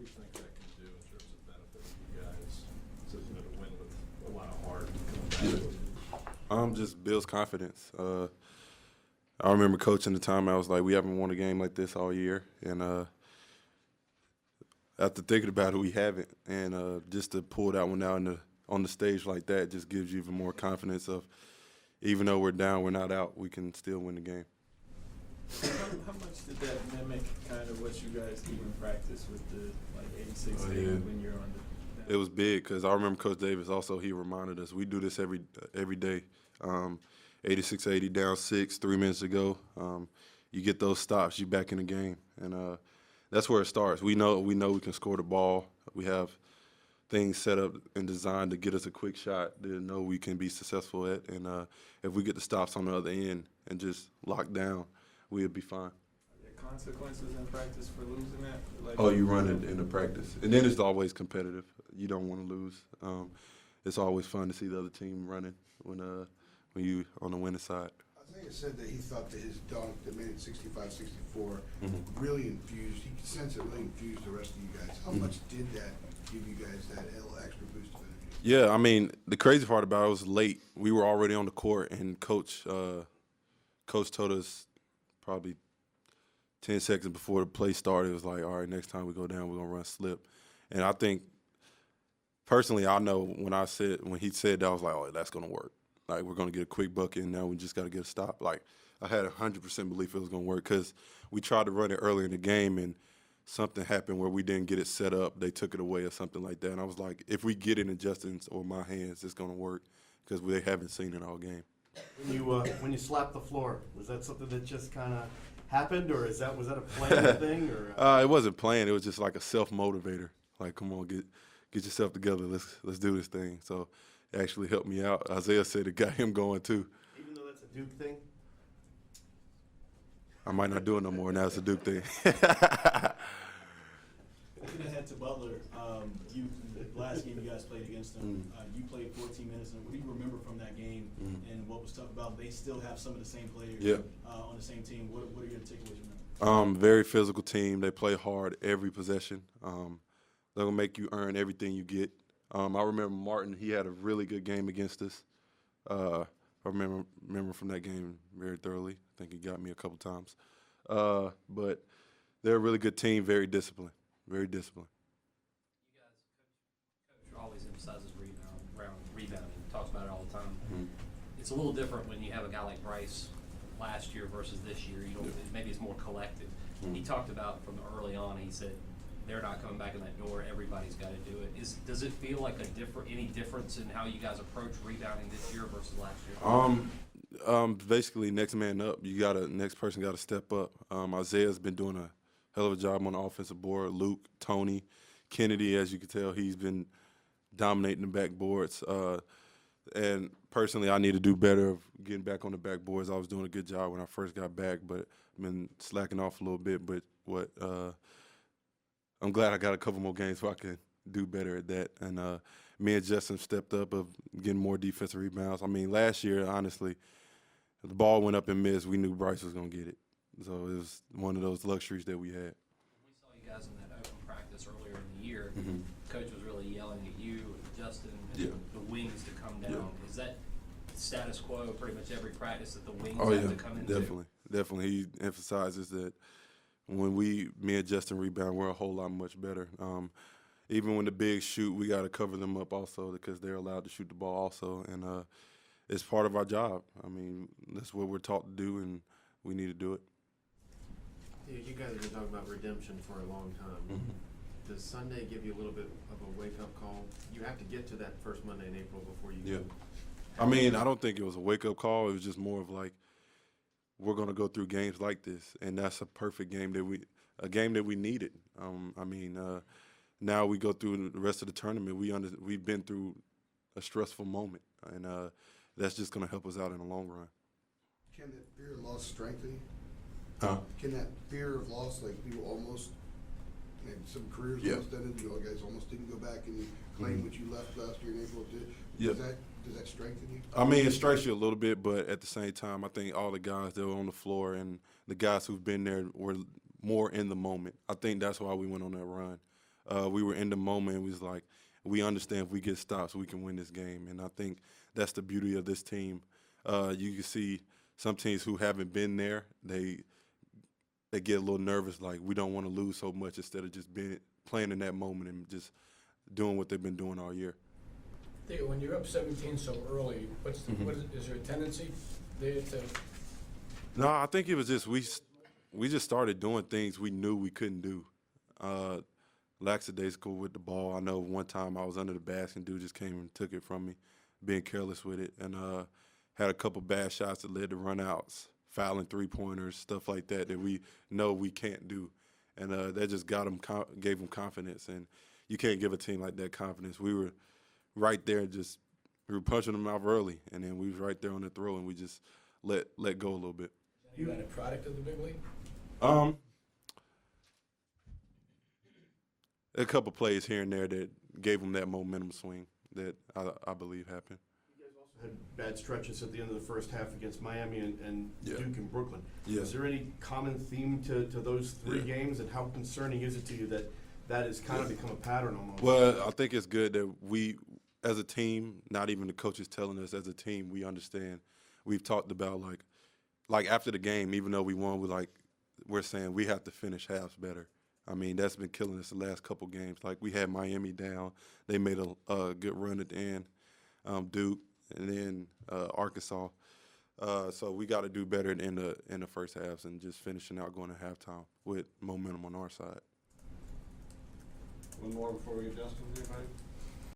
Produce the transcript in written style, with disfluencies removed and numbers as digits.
do you think that can do in terms of benefits to you guys to win with a lot of heart coming back? Just builds confidence. I remember coaching the time I was like, we haven't won a game like this all year, and after thinking about it, we haven't, and just to pull that one out on the stage like that just gives you even more confidence of, even though we're down, we're not out, we can still win the game. How much did that mimic kind of what you guys do in practice with the 86 Oh, game yeah. when you're on the? It was big because I remember Coach Davis also, he reminded us, we do this every day. 86-80 down 6, 3 minutes to go. You get those stops, you back in the game. And that's where it starts. We know we can score the ball. We have things set up and designed to get us a quick shot that know we can be successful at. And if we get the stops on the other end and just lock down, we'll be fine. Are there consequences in practice for losing that? Oh, you run it in the practice. And then it's always competitive. You don't want to lose. It's always fun to see the other team running when you on the winning side. Isaiah said that he thought that his dunk that made it 65-64 really infused, he could sense it really infused the rest of you guys. How much did that give you guys that little extra boost of energy? Yeah, I mean, the crazy part about it was late. We were already on the court, and Coach told us probably 10 seconds before the play started, it was like, all right, next time we go down, we're going to run slip. And I think, personally, I know when he said that, I was like, oh, that's going to work. Like, we're going to get a quick bucket, and now we just got to get a stop. Like, I had 100% belief it was going to work because we tried to run it earlier in the game, and something happened where we didn't get it set up. They took it away or something like that. And I was like, if we get it in Justin's or my hands, it's going to work because they haven't seen it all game. When you slapped the floor, was that something that just kind of happened, or was that a planned thing? Or It wasn't planned. It was just like a self-motivator. Like, come on, get yourself together. Let's do this thing. So it actually helped me out. Isaiah said it got him going too. even though that's a Duke thing? I might not do it no more. Now it's a Duke thing. Looking ahead to Butler, the last game you guys played against them, you played 14 minutes. And what do you remember from that game? And what was tough about it? They still have some of the same players on the same team. What are your takeaways from that? Very physical team. They play hard every possession. They're gonna make you earn everything you get. I remember Martin. He had a really good game against us. I remember from that game very thoroughly. I think he got me a couple times. But they're a really good team. Very disciplined. Very disciplined. You guys, Coach always emphasizes rebounding, talks about it all the time. It's a little different when you have a guy like Bryce last year versus this year. You don't, maybe it's more collective. He talked about from early on, he said, they're not coming back in that door. Everybody's got to do it. Does it feel like any difference in how you guys approach rebounding this year versus last year? Basically, next man up. Next person got to step up. Isaiah's been doing a hell of a job on the offensive board. Luke, Tony, Kennedy, as you can tell, he's been dominating the backboards. And personally, I need to do better of getting back on the backboards. I was doing a good job when I first got back, but I've been slacking off a little bit. But I'm glad I got a couple more games where I can do better at that. And me and Justin stepped up of getting more defensive rebounds. I mean, last year, honestly, the ball went up and missed. We knew Bryce was going to get it. So it was one of those luxuries that we had. We saw you guys in that open practice earlier in the year. Coach was really yelling at you, Justin, and the wings to come down. Is that status quo pretty much every practice that the wings have to come into? Definitely. He emphasizes that when me and Justin rebound, we're a whole lot much better. Even when the bigs shoot, we got to cover them up also because they're allowed to shoot the ball also. And it's part of our job. I mean, that's what we're taught to do, and we need to do it. Yeah, you guys have been talking about redemption for a long time. Does Sunday give you a little bit of a wake-up call? You have to get to that first Monday in April before you I mean, I don't think it was a wake-up call. It was just more of like, we're going to go through games like this, and that's a perfect game that we needed. I mean, now we go through the rest of the tournament. We've been through a stressful moment, and that's just going to help us out in the long run. Can that fear of loss strengthen you? Huh? Can that fear of loss, like you almost, maybe some careers almost done it, you guys almost didn't go back and claim what you left last year in April? Does that strengthen you? I mean, it strikes you a little bit, but at the same time, I think all the guys that were on the floor and the guys who've been there were more in the moment. I think that's why we went on that run. we were in the moment. It was like, we understand if we get stops, we can win this game. And I think that's the beauty of this team. You can see some teams who haven't been there, they get a little nervous, like we don't want to lose so much, instead of just playing in that moment and just doing what they've been doing all year. Theo, when you're up 17 so early, is there a tendency there to? No, I think it was just we just started doing things we knew we couldn't do. Lackadaisical with the ball. I know one time I was under the basket and dude just came and took it from me, being careless with it, and had a couple bad shots that led to runouts, fouling three-pointers, stuff like that we know we can't do, and that just gave them confidence. And you can't give a team like that confidence. We were right there, we were punching them out early, and then we was right there on the throw, and we just let go a little bit. You got a product of the big league? A couple plays here and there that gave them that momentum swing that I believe happened. You guys also had bad stretches at the end of the first half against Miami and Yeah. Duke and Brooklyn. Yeah. Is there any common theme to those three Yeah. games, and how concerning is it to you that has kind of become a pattern almost? Well, I think it's good that we, as a team, not even the coaches telling us, as a team, we understand. We've talked about like after the game, even though we won, we're saying we have to finish halves better. I mean, that's been killing us the last couple games. Like, we had Miami down. They made a good run at the end, Duke, and then Arkansas. So we got to do better in the first halves and just finishing out going to halftime with momentum on our side. One more before we get Justin, anybody?